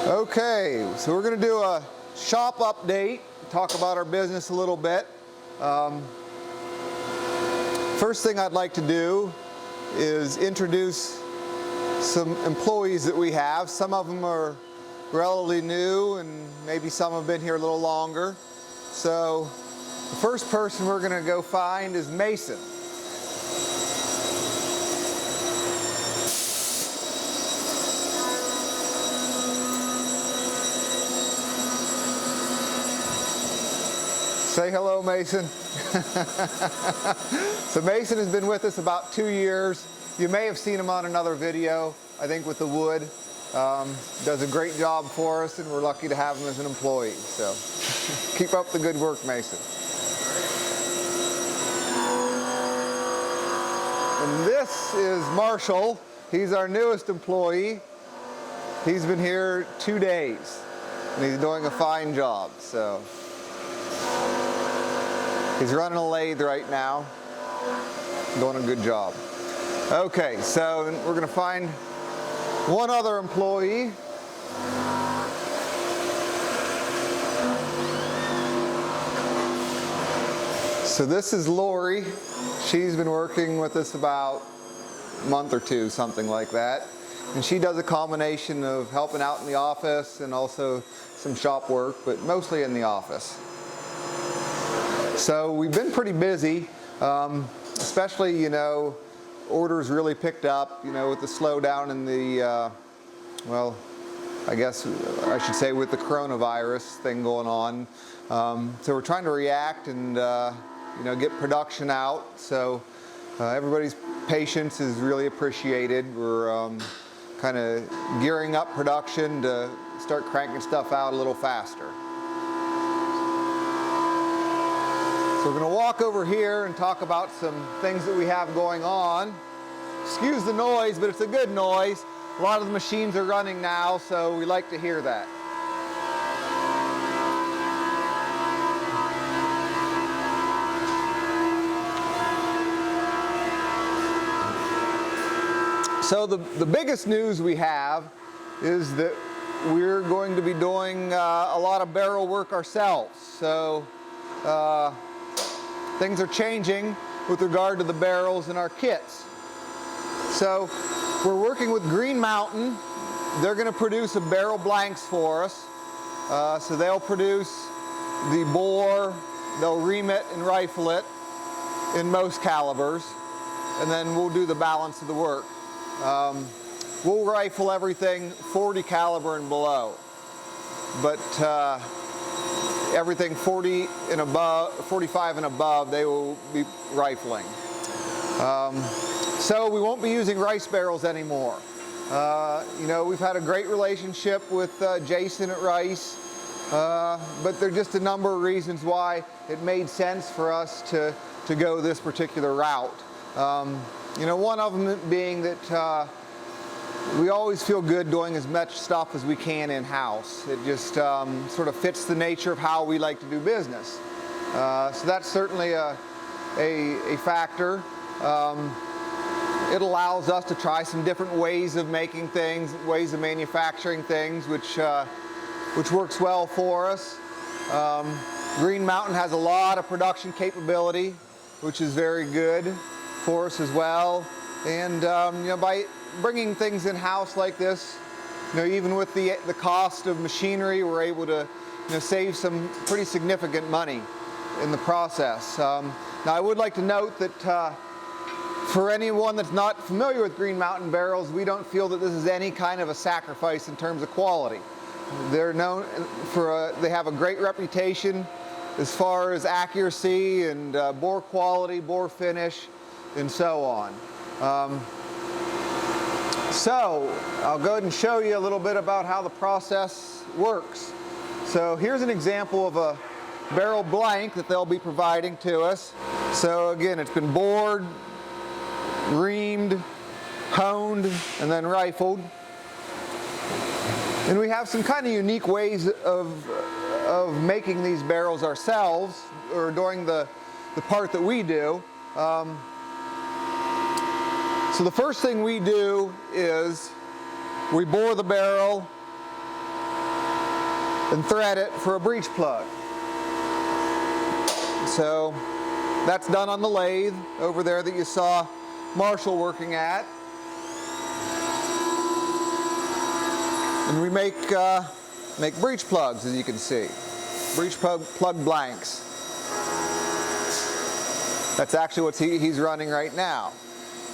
Okay, so we're going to do a shop update, talk about our business a little bit. First thing I'd like to do is introduce some employees that we have. Some of them are relatively new and maybe some have been here a little longer. So the first person we're going to go find is Mason. Say hello, Mason. So Mason has been with us about 2 years. You may have seen him on another video, I think with the wood. Does a great job for us and we're lucky to have him as an employee. So keep up the good work, Mason. And this is Marshall. He's our newest employee. He's been here 2 days and he's doing a fine job. So he's running a lathe right now, doing a good job. Okay, so we're going to find one other employee. So this is Laurie. She's been working with us about a month or two, something like that. And she does a combination of helping out in the office and also some shop work, but mostly in the office. So we've been pretty busy, especially, orders really picked up, with the slowdown in the, well, I guess I should say with the coronavirus thing going on. So we're trying to react and, get production out. So everybody's patience is really appreciated. We're kind of gearing up production to start cranking stuff out a little faster. So we're going to walk over here and talk about some things that we have going on. Excuse the noise, but it's a good noise. A lot of the machines are running now, so we like to hear that. So the biggest news we have is that we're going to be doing a lot of barrel work ourselves. So things are changing with regard to the barrels in our kits. So we're working with Green Mountain. They're going to produce a barrel blanks for us. So they'll produce the bore, they'll ream it and rifle it in most calibers, and then we'll do the balance of the work. We'll rifle everything 40 caliber and below, but everything 40 and above, 45 and above, they will be rifling. So we won't be using rice barrels anymore. We've had a great relationship with Jason at Rice, but there are just a number of reasons why it made sense for us to go this particular route. One of them being that we always feel good doing as much stuff as we can in-house. It just sort of fits the nature of how we like to do business. So that's certainly a factor. It allows us to try some different ways of making things, ways of manufacturing things, which works well for us. Green Mountain has a lot of production capability, which is very good for us as well. And by bringing things in-house like this, even with the cost of machinery, we're able to save some pretty significant money in the process. Now I would like to note that for anyone that's not familiar with Green Mountain barrels, we don't feel that this is any kind of a sacrifice in terms of quality. They're known for, they have a great reputation as far as accuracy and bore quality, bore finish, and so on. So I'll go ahead and show you a little bit about how the process works. So here's an example of a barrel blank that they'll be providing to us. So again, it's been bored, reamed, honed, and then rifled. And we have some kind of unique ways of making these barrels ourselves, or doing the part that we do. So the first thing we do is we bore the barrel and thread it for a breech plug. So that's done on the lathe over there that you saw Marshall working at. And we make breech plugs, as you can see. Breech plug blanks. That's actually what he's running right now.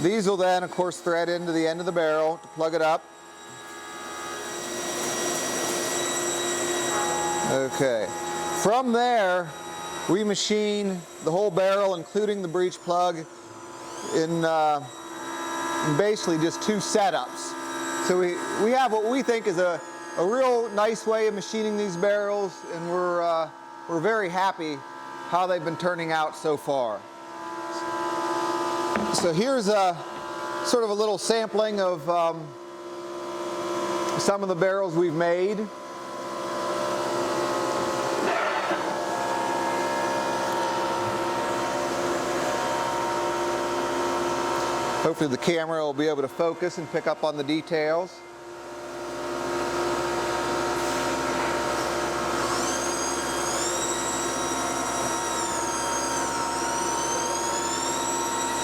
These will then, of course, thread into the end of the barrel to plug it up. Okay. From there, we machine the whole barrel, including the breech plug, in basically just 2 setups. So we have what we think is a real nice way of machining these barrels, and we're very happy how they've been turning out so far. So here's a sort of a little sampling of some of the barrels we've made. Hopefully the camera will be able to focus and pick up on the details.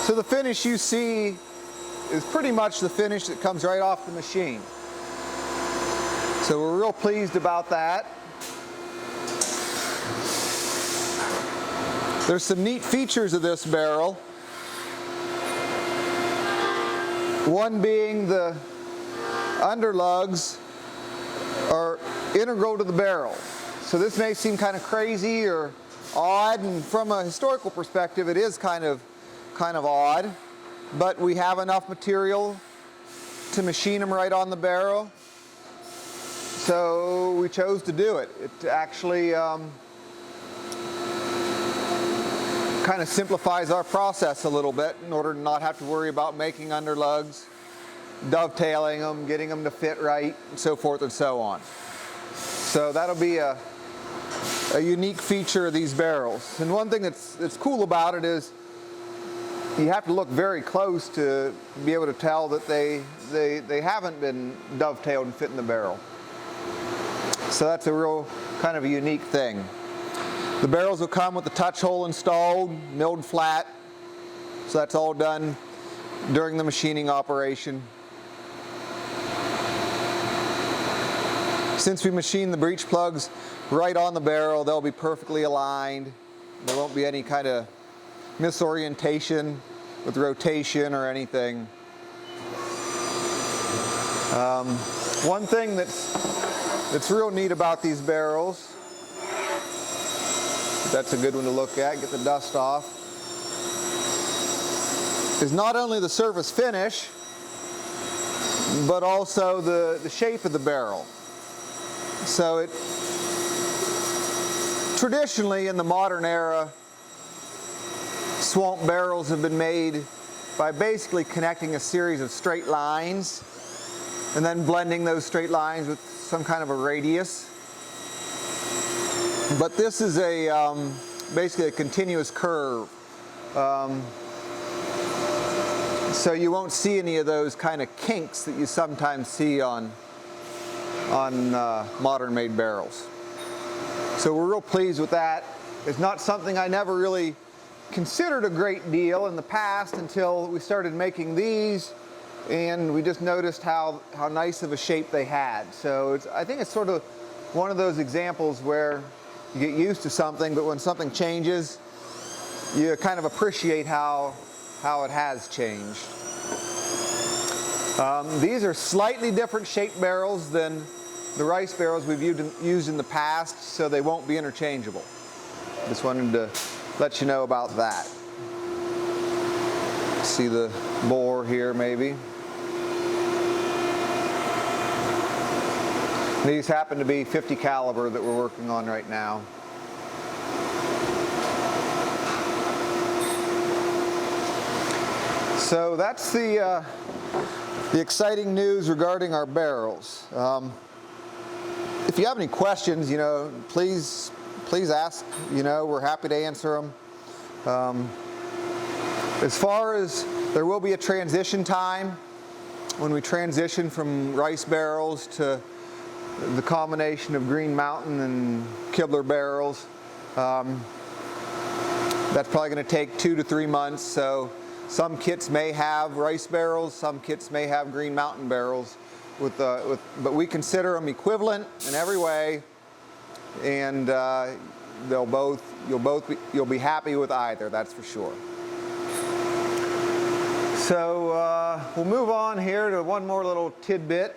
So the finish you see is pretty much the finish that comes right off the machine. So we're real pleased about that. There's some neat features of this barrel. One being the underlugs are integral to the barrel. So this may seem kind of crazy or odd, and from a historical perspective it is kind of odd, but we have enough material to machine them right on the barrel, so we chose to do it. It actually kind of simplifies our process a little bit in order to not have to worry about making underlugs, dovetailing them, getting them to fit right, and so forth and so on. So that'll be a unique feature of these barrels. And one thing that's cool about it is you have to look very close to be able to tell that they haven't been dovetailed and fit in the barrel. So that's a real kind of a unique thing. The barrels will come with the touch hole installed, milled flat. So that's all done during the machining operation. Since we machine the breech plugs right on the barrel, they'll be perfectly aligned. There won't be any kind of misorientation with rotation or anything. One thing that's real neat about these barrels, that's a good one to look at, get the dust off, is not only the surface finish, but also the shape of the barrel. So it traditionally in the modern era, swamp barrels have been made by basically connecting a series of straight lines and then blending those straight lines with some kind of a radius. But this is basically a continuous curve. So you won't see any of those kind of kinks that you sometimes see on modern made barrels. So we're real pleased with that. It's not something I never really considered a great deal in the past until we started making these, and we just noticed how nice of a shape they had. So I think it's sort of one of those examples where you get used to something, but when something changes, you kind of appreciate how it has changed. These are slightly different shaped barrels than the rice barrels we've used in the past, so they won't be interchangeable. Just wanted to let you know about that. See the bore here maybe. These happen to be 50 caliber that we're working on right now. So that's the exciting news regarding our barrels. If you have any questions, please ask. We're happy to answer them. As far as there will be a transition time when we transition from rice barrels to the combination of Green Mountain and Kibler barrels. That's probably going to take 2 to 3 months. So some kits may have rice barrels, some kits may have Green Mountain barrels, but we consider them equivalent in every way, and you'll be happy with either. That's for sure. So we'll move on here to one more little tidbit.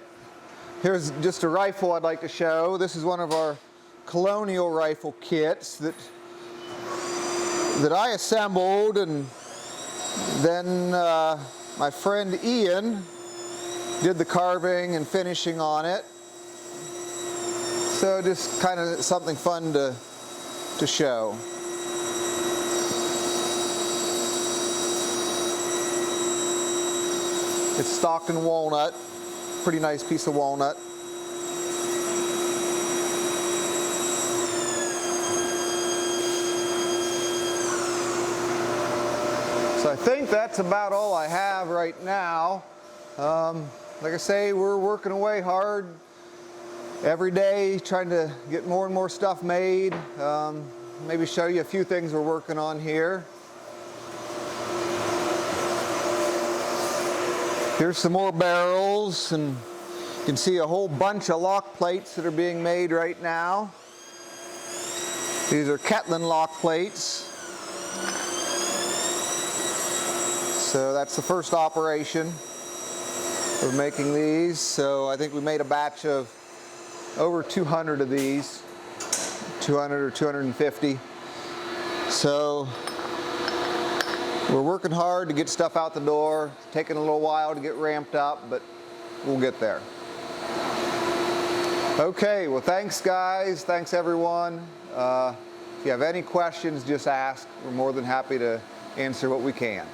Here's just a rifle I'd like to show. This is one of our colonial rifle kits that I assembled, and then my friend Ian did the carving and finishing on it. So just kind of something fun to show. It's stocked in walnut, pretty nice piece of walnut. So I think that's about all I have right now. Like I say, we're working away hard every day, trying to get more and more stuff made. Maybe show you a few things we're working on here. Here's some more barrels, and you can see a whole bunch of lock plates that are being made right now. These are Ketlin lock plates. So that's the first operation of making these. So I think we made a batch of over 200 of these, 200 or 250. So we're working hard to get stuff out the door. It's taking a little while to get ramped up, but we'll get there. Okay, well, thanks guys, thanks everyone. If you have any questions, just ask. We're more than happy to answer what we can.